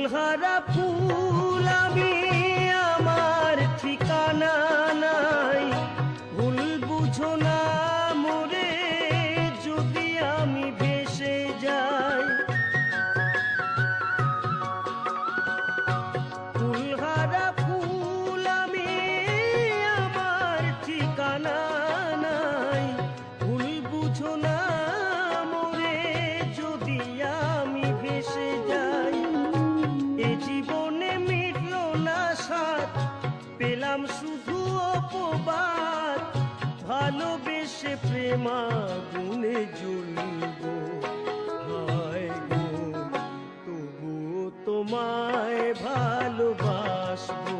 ফুলহারা ফুল আমি, আমার ঠিকানা নাই। ভুল বুঝো না মোরে যদি আমি ভেসে যাই। ফুলহারা ফুল আমি, আমার ঠিকানা নাই। ভুল বুঝো না মোরে যদি আমি ভেসে যাই। এ জীবনে মিটল না সাথ, পেলাম শুধু অপবাদ। ভালোবেসে প্রেমাগুনে জ্বলব, হায় গো তবুও তোমায় ভালোবাসবো।